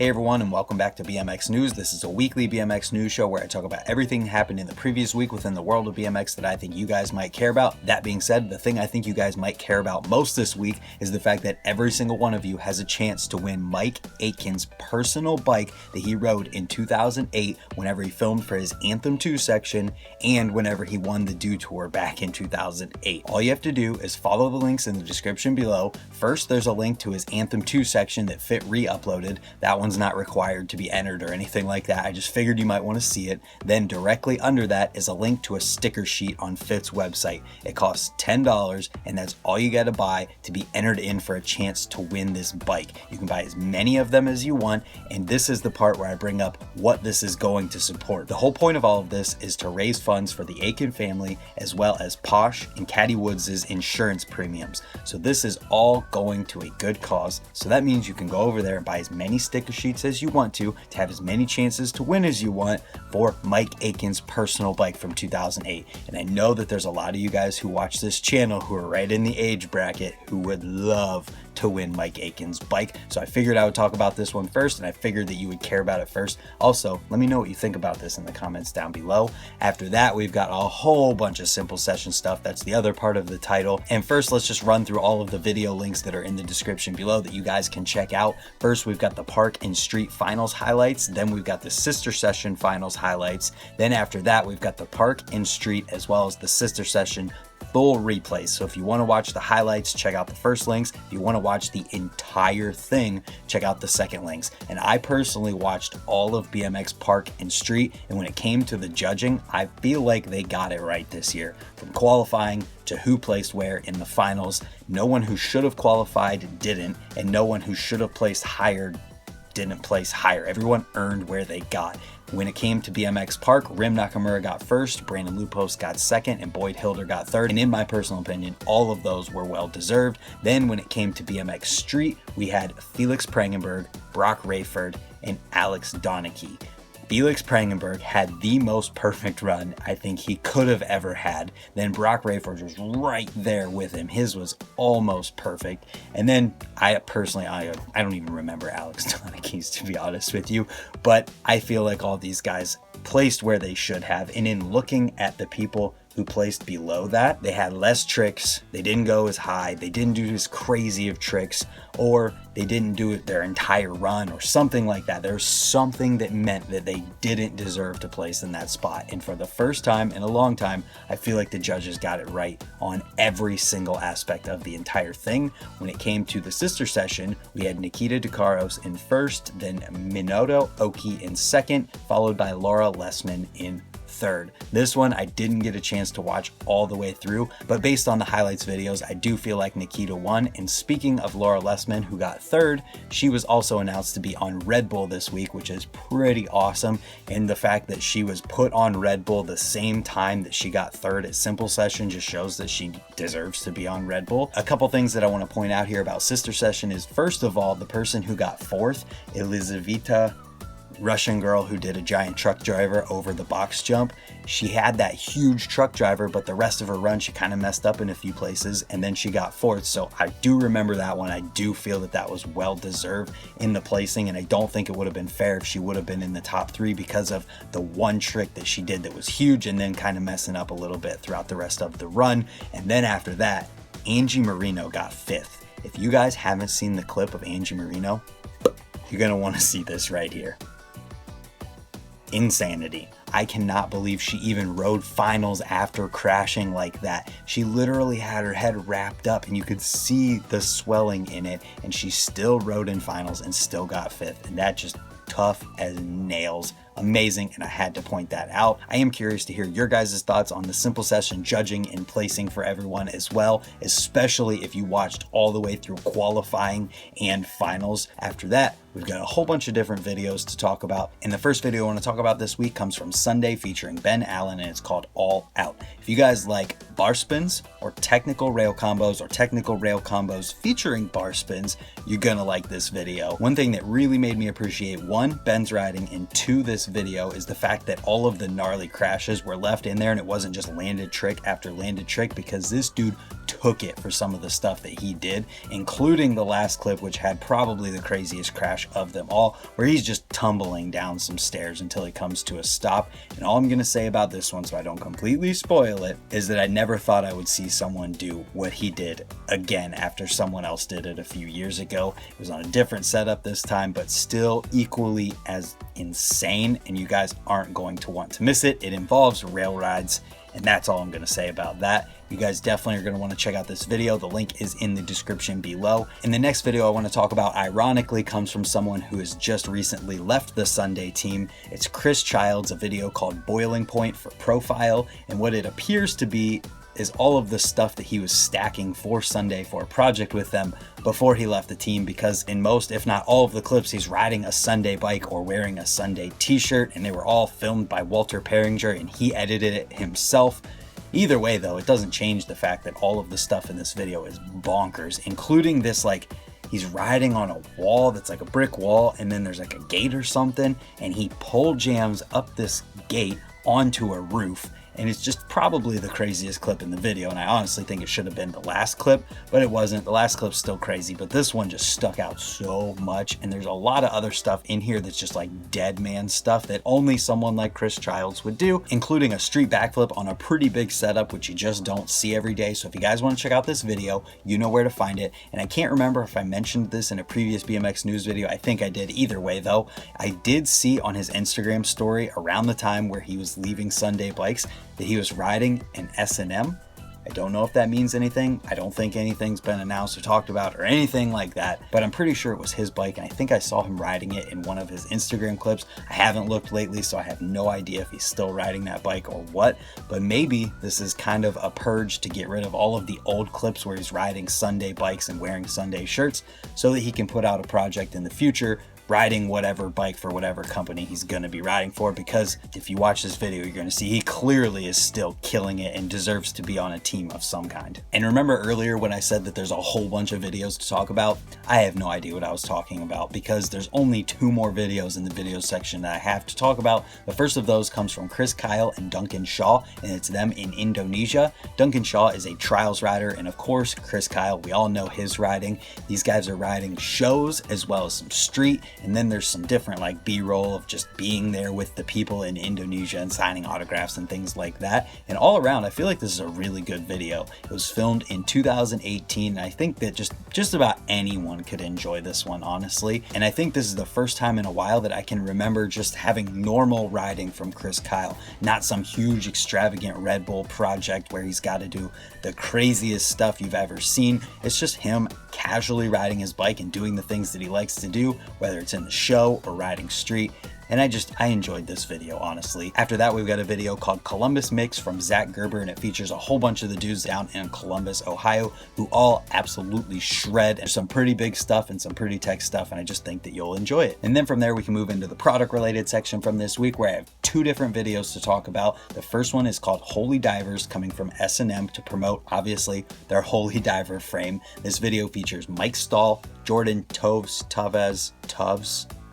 Hey everyone, and welcome back to BMX News. This is a weekly BMX news show where I talk about everything that happened in the previous week within the world of BMX that I think you guys might care about. That being said, the thing I think you guys might care about most this week is the fact that every single one of you has a chance to win Mike Aitken's personal bike that he rode in 2008 whenever he filmed for his Athem 2 section and whenever he won the Dew Tour back in 2008. All you have to do is follow the links in the description below. First, there's a link to his Athem 2 section that Fit re-uploaded. That one's not required to be entered or anything like that. I just figured you might want to see it. Then directly under that is a link to a sticker sheet on Fit's website. It costs $10 and that's all you got to buy to be entered in for a chance to win this bike. You can buy as many of them as you want, and this is the part where I bring up what this is going to support. The whole point of all of this is to raise funds for the Aitken family as well as Posh and Caddy Woods' insurance premiums. So this is all going to a good cause. So that means you can go over there and buy as many sticker sheets as you want to have as many chances to win as you want for Mike Aitken's personal bike from 2008. And I know that there's a lot of you guys who watch this channel who are right in the age bracket who would love to win Mike Aitken's bike. So I figured I would talk about this one first, and I figured that you would care about it first. Also, let me know what you think about this in the comments down below. After that, we've got a whole bunch of simple session stuff. That's the other part of the title. And first, let's just run through all of the video links that are in the description below that you guys can check out. First, we've got the Park and Street Finals highlights. Then we've got the Sister Session Finals highlights. Then after that, we've got the Park and Street as well as the Sister Session full replays. So if you want to watch the highlights, check out the first links. If you want to watch the entire thing, check out the second links. And I personally watched all of BMX Park and Street, and when it came to the judging, I feel like they got it right this year. From qualifying to who placed where in the finals, no one who should have qualified didn't, and no one who should have placed higher didn't place higher. Everyone earned where they got. When it came to BMX Park, Rim Nakamura got first, Brandon Lupos got second, and Boyd Hilder got third. And in my personal opinion, all of those were well deserved. Then when it came to BMX Street, we had Felix Prangenberg, Broc Raiford, and Alex Donachie. Felix Prangenberg had the most perfect run I think he could have ever had. Then Broc Raiford was right there with him. His was almost perfect. And then I don't even remember Alex Donachie's, to be honest with you, but I feel like all these guys placed where they should have. And in looking at the people who placed below that, they had less tricks, they didn't go as high, they didn't do as crazy of tricks, or they didn't do it their entire run or something like that. There's something that meant that they didn't deserve to place in that spot. And for the first time in a long time, I feel like the judges got it right on every single aspect of the entire thing. When it came to the sister session, we had Nikita Ducaros in first, then Minoto Oki in second, followed by Lara Lessman in third. This one I didn't get a chance to watch all the way through, but based on the highlights videos, I do feel like Nikita won. And speaking of Lara Lessman, who got third, she was also announced to be on Redbull this week, which is pretty awesome. And the fact that she was put on Redbull the same time that she got third at Simple Session just shows that she deserves to be on Redbull. A couple things that I want to point out here about Sister Session is, first of all, the person who got fourth, Elizaveta, Russian girl who did a giant truck driver over the box jump. She had that huge truck driver, but the rest of her run, she kind of messed up in a few places, and then she got fourth. So I do remember that one. I do feel that that was well deserved in the placing, and I don't think it would have been fair if she would have been in the top three because of the one trick that she did that was huge and then kind of messing up a little bit throughout the rest of the run. And then after that, Angie Moreno got fifth. If you guys haven't seen the clip of Angie Moreno, you're going to want to see this right here. Insanity. I cannot believe she even rode finals after crashing like that. She literally had her head wrapped up and you could see the swelling in it, and she still rode in finals and still got fifth. And that just tough as nails. Amazing, and I had to point that out. I am curious to hear your guys' thoughts on the Simple Session judging and placing for everyone as well, especially if you watched all the way through qualifying and finals. After that, we've got a whole bunch of different videos to talk about, and the first video I want to talk about this week comes from Sunday featuring Ben Allen, and it's called All Out. If you guys like bar spins or technical rail combos featuring bar spins, you're gonna like this video. One thing that really made me appreciate, one, Ben's riding, and two, this video is the fact that all of the gnarly crashes were left in there and it wasn't just landed trick after landed trick, because this dude took it for some of the stuff that he did, including the last clip, which had probably the craziest crash of them all, where he's just tumbling down some stairs until he comes to a stop. And all I'm going to say about this one, so I don't completely spoil it, is that I never thought I would see someone do what he did again after someone else did it a few years ago. It was on a different setup this time, but still equally as insane, and you guys aren't going to want to miss it. It involves rail rides, and that's all I'm going to say about that. You guys definitely are going to want to check out this video. The link is in the description below. And the next video I want to talk about, ironically, comes from someone who has just recently left the Sunday team. It's Kriss Child's, a video called Boiling Point for Profile, and what it appears to be is all of the stuff that he was stacking for Sunday for a project with them before he left the team, because in most, if not all of the clips, he's riding a Sunday bike or wearing a Sunday t-shirt, and they were all filmed by Walter Perringer and he edited it himself. Either way though, it doesn't change the fact that all of the stuff in this video is bonkers, including this, like, he's riding on a wall that's like a brick wall, and then there's like a gate or something, and he pole jams up this gate onto a roof. And it's just probably the craziest clip in the video, and I honestly think it should have been the last clip, but it wasn't. The last clip's still crazy, but this one just stuck out so much, and there's a lot of other stuff in here that's just like dead man stuff that only someone like Kriss Childs would do, including a street backflip on a pretty big setup, which you just don't see every day. So if you guys want to check out this video, you know where to find it. And I can't remember if I mentioned this in a previous BMX news video. I think I did. Either way though, I did see on his Instagram story around the time where he was leaving Sunday Bikes that he was riding an S&M. I don't know if that means anything. I don't think anything's been announced or talked about or anything like that, but I'm pretty sure it was his bike, and I think I saw him riding it in one of his Instagram clips. I haven't looked lately, so I have no idea if he's still riding that bike or what, but maybe this is kind of a purge to get rid of all of the old clips where he's riding Sunday bikes and wearing Sunday shirts so that he can put out a project in the future riding whatever bike for whatever company he's going to be riding for, because if you watch this video, you're going to see he clearly is still killing it and deserves to be on a team of some kind. And remember earlier when I said that there's a whole bunch of videos to talk about? I have no idea what I was talking about, because there's only 2 more videos in the video section that I have to talk about. The first of those comes from Kriss Kyle and Duncan Shaw, and it's them in Indonesia. Duncan Shaw is a trials rider, and of course Kriss Kyle, we all know his riding. These guys are riding shows as well as some street, and then there's some different like B-roll of just being there with the people in Indonesia and signing autographs and things like that. And all around, I feel like this is a really good video. It was filmed in 2018, and I think that just about anyone could enjoy this one, honestly. And I think this is the first time in a while that I can remember just having normal riding from Kriss Kyle, not some huge extravagant Redbull project where he's got to do the craziest stuff you've ever seen. It's just him casually riding his bike and doing the things that he likes to do, whether it's in the show or riding street. And I enjoyed this video, honestly. After that, we've got a video called Columbus Mix from Zach Gerber, and it features a whole bunch of the dudes down in Columbus, Ohio, who all absolutely shred. There's some pretty big stuff and some pretty tech stuff, and I just think that you'll enjoy it. And then from there, we can move into the product related section from this week, where I have 2 different videos to talk about. The first one is called Holy Divers, coming from S&M to promote, obviously, their Holy Diver frame. This video features Mike Stahl, Jordan, Toves,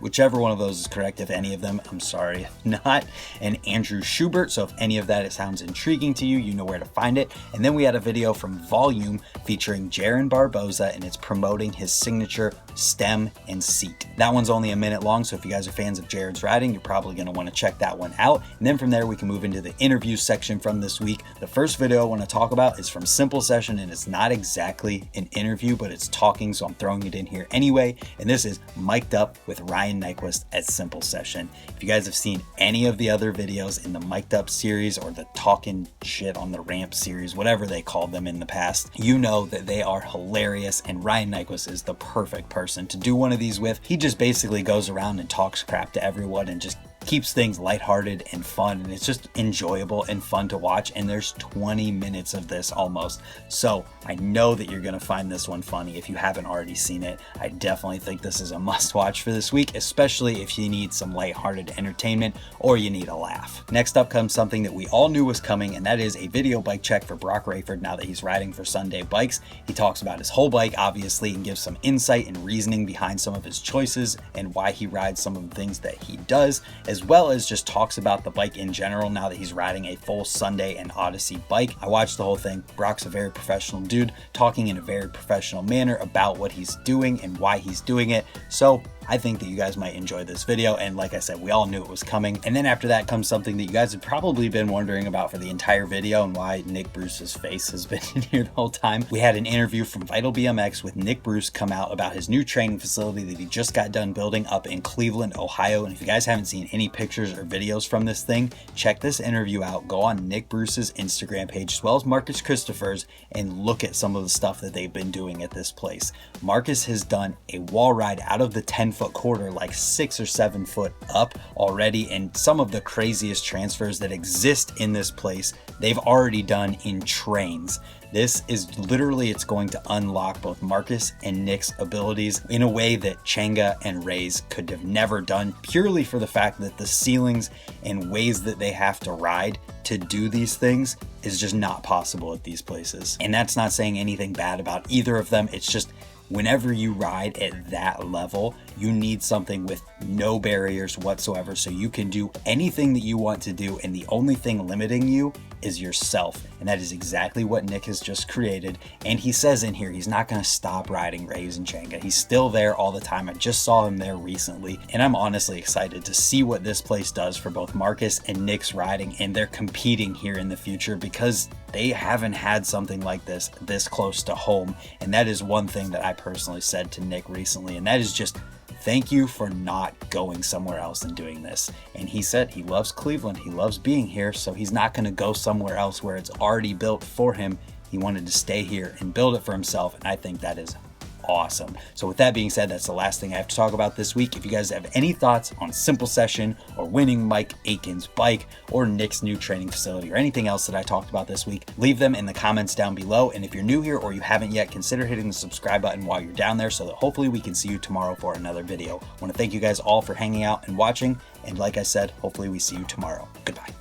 whichever one of those is correct. If any of them, I'm sorry if not, and Andrew Schubert. So if any of that sounds intriguing to you, you know where to find it. And then we had a video from Volume featuring Jarren Barboza, and it's promoting his signature stem and seat. That one's only a minute long, so if you guys are fans of Jarren's riding, you're probably going to want to check that one out. And then from there, we can move into the interview section from this week. The first video I want to talk about is from Simple Session, and it's not exactly an interview, but it's talking, so I'm throwing it in here anyway. And this is Mic'd Up with Ryan Nyquist at Simple Session. If you guys have seen any of the other videos in the Mic'd Up series or the Talking Shit on the Ramp series, whatever they called them in the past, you know that they are hilarious, and Ryan Nyquist is the perfect person to do one of these with. He just basically goes around and talks crap to everyone and just keeps things lighthearted and fun, and it's just enjoyable and fun to watch. And there's 20 minutes of this almost, so I know that you're gonna find this one funny if you haven't already seen it. I definitely think this is a must watch for this week, especially if you need some lighthearted entertainment or you need a laugh. Next up comes something that we all knew was coming, and that is a video bike check for Broc Raiford now that he's riding for Sunday Bikes. He talks about his whole bike, obviously, and gives some insight and reasoning behind some of his choices and why he rides some of the things that he does, as as well as just talks about the bike in general now that he's riding a full Sunday and Odyssey bike. I watched the whole thing. Broc's a very professional dude, talking in a very professional manner about what he's doing and why he's doing it. So I think that you guys might enjoy this video, and like I said, we all knew it was coming. And then after that comes something that you guys have probably been wondering about for the entire video, and why Nick Bruce's face has been in here the whole time. We had an interview from Vital BMX with Nick Bruce come out about his new training facility that he just got done building up in Cleveland, Ohio. And if you guys haven't seen any pictures or videos from this thing, check this interview out. Go on Nick Bruce's Instagram page as well as Marcus Christopher's and look at some of the stuff that they've been doing at this place. Marcus has done a wall ride out of the 10-foot quarter like 6 or 7 foot up already, and some of the craziest transfers that exist in this place they've already done in trains. This is literally, it's going to unlock both Marcus and Nick's abilities in a way that Changa and Ray's could have never done, purely for the fact that the ceilings and ways that they have to ride to do these things is just not possible at these places. And that's not saying anything bad about either of them. It's just whenever you ride at that level, you need something with no barriers whatsoever, so you can do anything that you want to do, and the only thing limiting you is yourself. And that is exactly what Nick has just created. And he says in here he's not going to stop riding Rays and Changa. He's still there all the time. I just saw him there recently, and I'm honestly excited to see what this place does for both Marcus and Nick's riding, and they're competing here in the future because they haven't had something like this close to home. And that is one thing that I personally said to Nick recently, and that is just thank you for not going somewhere else and doing this. And he said he loves Cleveland, he loves being here, so he's not going to go somewhere else where it's already built for him. He wanted to stay here and build it for himself, and I think that is awesome. So with that being said, that's the last thing I have to talk about this week. If you guys have any thoughts on Simple Session or winning Mike Aitken's bike or Nick's new training facility or anything else that I talked about this week, leave them in the comments down below. And if you're new here or you haven't yet, consider hitting the subscribe button while you're down there so that hopefully we can see you tomorrow for another video. I want to thank you guys all for hanging out and watching. And like I said, hopefully we see you tomorrow. Goodbye.